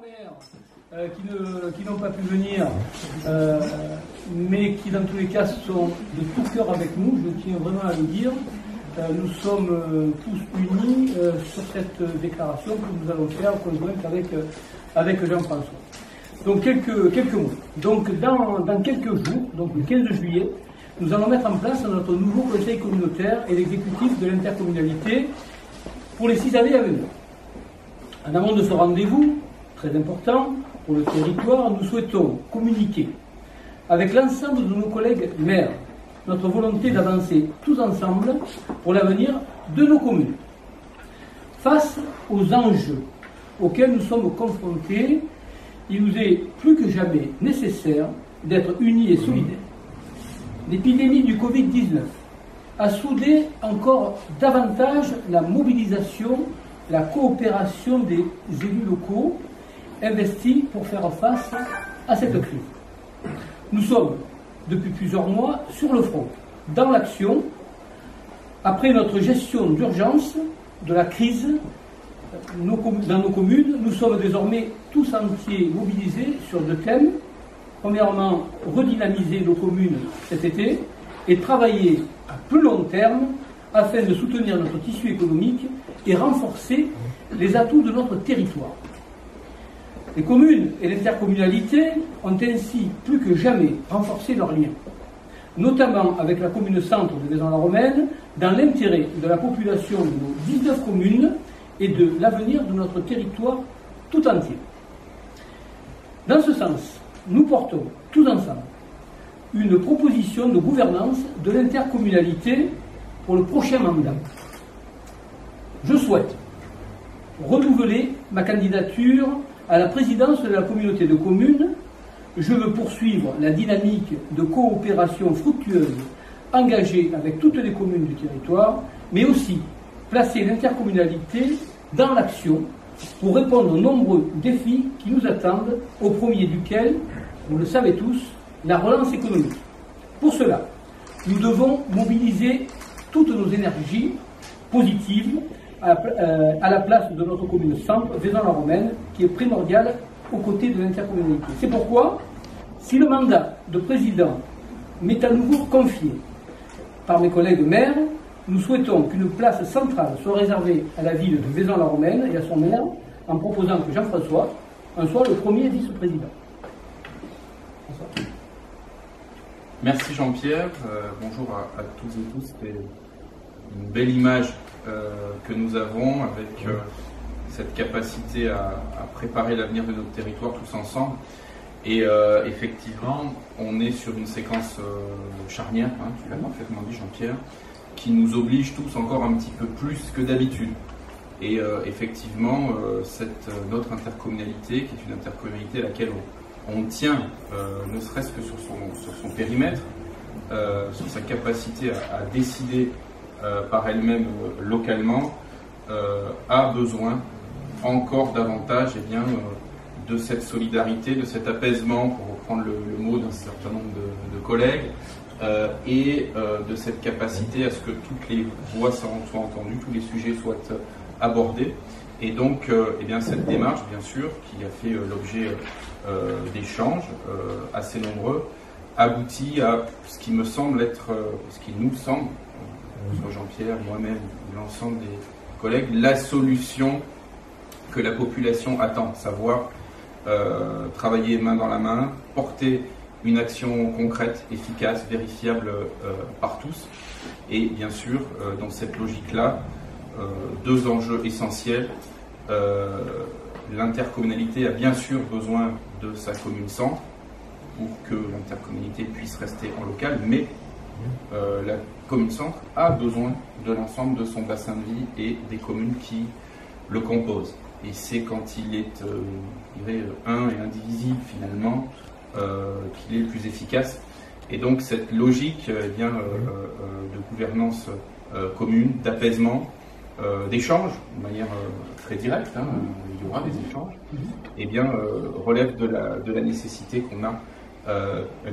maires qui n'ont pas pu venir, mais qui dans tous les cas sont de tout cœur avec nous, je tiens vraiment à le dire. Nous sommes tous unis sur cette déclaration que nous allons faire conjointe avec Jean-François. Donc quelques mots. Donc dans quelques jours, donc le 15 juillet, nous allons mettre en place notre nouveau conseil communautaire et l'exécutif de l'intercommunalité pour les 6 années à venir. En amont de ce rendez-vous, très important pour le territoire, nous souhaitons communiquer avec l'ensemble de nos collègues maires notre volonté d'avancer tous ensemble pour l'avenir de nos communes. Face aux enjeux auxquels nous sommes confrontés, il nous est plus que jamais nécessaire d'être unis et solidaires. L'épidémie du Covid-19 a soudé encore davantage la mobilisation, la coopération des élus locaux investis pour faire face à cette crise. Nous sommes, depuis plusieurs mois, sur le front, dans l'action. Après notre gestion d'urgence de la crise dans nos communes, nous sommes désormais tous entiers mobilisés sur 2 thèmes. Premièrement, redynamiser nos communes cet été et travailler à plus long terme afin de soutenir notre tissu économique et renforcer les atouts de notre territoire. Les communes et l'intercommunalité ont ainsi plus que jamais renforcé leurs liens, notamment avec la commune centre de Vaison-la-Romaine, dans l'intérêt de la population de nos 19 communes et de l'avenir de notre territoire tout entier. Dans ce sens, nous portons tous ensemble une proposition de gouvernance de l'intercommunalité pour le prochain mandat. Je souhaite renouveler ma candidature à la présidence de la communauté de communes. Je veux poursuivre la dynamique de coopération fructueuse engagée avec toutes les communes du territoire, mais aussi placer l'intercommunalité dans l'action pour répondre aux nombreux défis qui nous attendent, au premier duquel, vous le savez tous, la relance économique. Pour cela, nous devons mobiliser toutes nos énergies positives à la place de notre commune centre, Vaison-la-Romaine, qui est primordiale aux côtés de l'intercommunalité. C'est pourquoi, si le mandat de président m'est à nouveau confié par mes collègues maires, nous souhaitons qu'une place centrale soit réservée à la ville de Vaison-la-Romaine et à son maire, en proposant que Jean-François en soit le premier vice-président. Merci Jean-Pierre, bonjour à tous et tous. C'est une belle image que nous avons avec cette capacité à préparer l'avenir de notre territoire tous ensemble. Et effectivement, on est sur une séquence charnière, hein, tu l'as parfaitement dit Jean-Pierre, qui nous oblige tous encore un petit peu plus que d'habitude. Et effectivement, notre intercommunalité, qui est une intercommunalité à laquelle on tient, ne serait-ce que sur son périmètre, sur sa capacité à décider par elle-même localement, a besoin encore davantage de cette solidarité, de cet apaisement, pour reprendre le mot d'un certain nombre de collègues, et de cette capacité à ce que toutes les voix soient entendues, tous les sujets soient abordés. Et donc, cette démarche, bien sûr, qui a fait l'objet d'échanges assez nombreux, aboutit à ce qui me semble être, ce qui nous semble, soit Jean-Pierre, moi-même, l'ensemble des collègues, la solution que la population attend, savoir travailler main dans la main, porter une action concrète, efficace, vérifiable par tous. Et bien sûr, dans cette logique-là, 2 enjeux essentiels. L'intercommunalité a bien sûr besoin de sa commune centre pour que l'intercommunalité puisse rester en local, mais la commune centre a besoin de l'ensemble de son bassin de vie et des communes qui le composent. Et c'est quand il est un et indivisible finalement qu'il est le plus efficace. Et donc cette logique de gouvernance commune, d'apaisement, d'échange, de manière très directe, hein, il y aura des échanges, relève de la nécessité qu'on a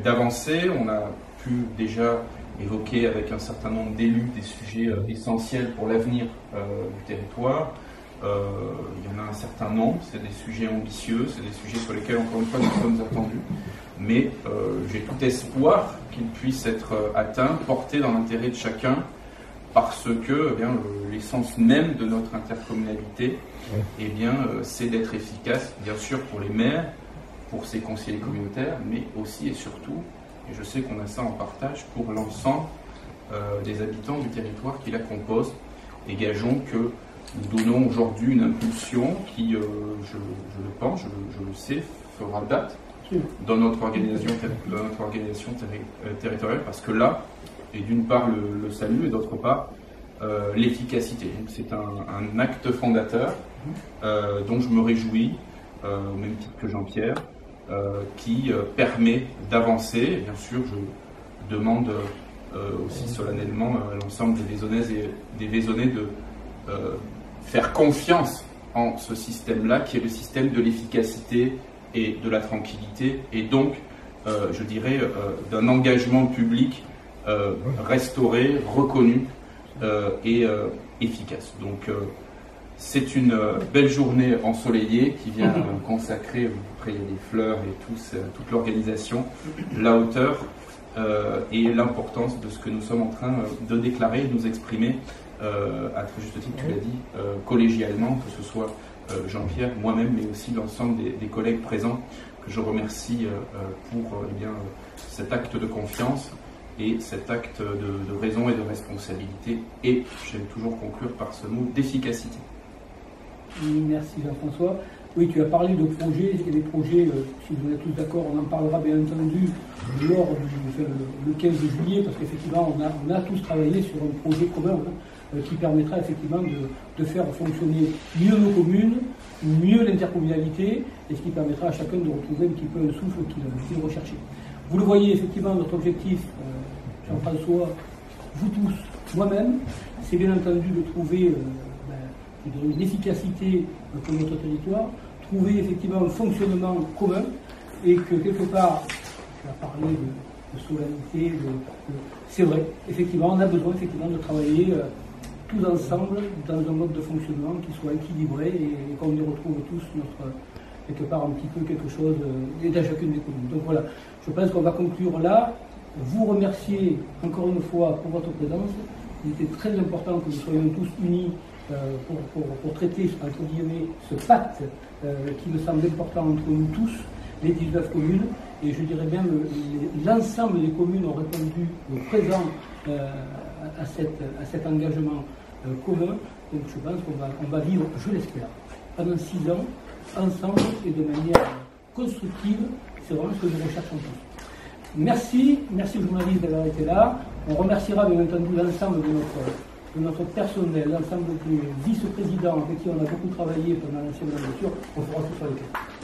d'avancer. On a pu déjà évoquer avec un certain nombre d'élus des sujets essentiels pour l'avenir du territoire. Il y en a un certain nombre, c'est des sujets ambitieux, c'est des sujets sur lesquels, encore une fois, nous sommes attendus. Mais j'ai tout espoir qu'ils puissent être atteints, portés dans l'intérêt de chacun, parce que l'essence même de notre intercommunalité, c'est d'être efficace, bien sûr, pour les maires, pour ses conseillers communautaires, mais aussi et surtout, et je sais qu'on a ça en partage, pour l'ensemble des habitants du territoire qui la composent. Et gageons que nous donnons aujourd'hui une impulsion qui, je le pense, je le sais, fera date dans notre organisation territoriale, parce que là, et d'une part le salut, et d'autre part l'efficacité. C'est un acte fondateur dont je me réjouis, au même titre que Jean-Pierre, qui permet d'avancer. Bien sûr, je demande aussi solennellement à l'ensemble des Vaisonnais de faire confiance en ce système-là, qui est le système de l'efficacité et de la tranquillité, et donc, je dirais, d'un engagement public restauré, reconnu et efficace. Donc, c'est une belle journée ensoleillée qui vient consacrer, après il y a des fleurs et toute l'organisation, la hauteur et l'importance de ce que nous sommes en train de déclarer et de nous exprimer, à très juste titre, tu l'as dit, collégialement, que ce soit Jean-Pierre, moi-même, mais aussi l'ensemble des collègues présents, que je remercie pour cet acte de confiance et cet acte de raison et de responsabilité, et j'aime toujours conclure par ce mot d'efficacité. Merci Jean-François. Oui, tu as parlé de projets, et les projets, si vous êtes tous d'accord, on en parlera bien entendu lors du 15 juillet, parce qu'effectivement, on a tous travaillé sur un projet commun qui permettra effectivement de faire fonctionner mieux nos communes, mieux l'intercommunalité, et ce qui permettra à chacun de retrouver un petit peu le souffle qu'il recherchait. Vous le voyez, effectivement, notre objectif, Jean-François, vous tous, moi-même, c'est bien entendu de trouver une efficacité pour notre territoire, trouver effectivement un fonctionnement commun, et que quelque part, tu as parlé de solennité, c'est vrai, effectivement, on a besoin effectivement de travailler tous ensemble dans un mode de fonctionnement qui soit équilibré et qu'on y retrouve tous quelque part un petit peu quelque chose dans chacune des communes. Donc voilà, je pense qu'on va conclure là. Vous remercier encore une fois pour votre présence. Il était très important que nous soyons tous unis pour traiter, entre guillemets, ce pacte qui me semble important entre nous tous, les 19 communes, et je dirais bien l'ensemble des communes ont répondu présent à cet engagement commun. Donc je pense qu'on va vivre, je l'espère, pendant 6 ans, ensemble et de manière constructive. C'est vraiment ce que nous recherchons tous. Merci aux journalistes d'avoir été là. On remerciera bien entendu l'ensemble de notre personnel, l'ensemble des vice-présidents avec qui on a beaucoup travaillé pendant l'ancienne legislature. On fera tout ça avec eux.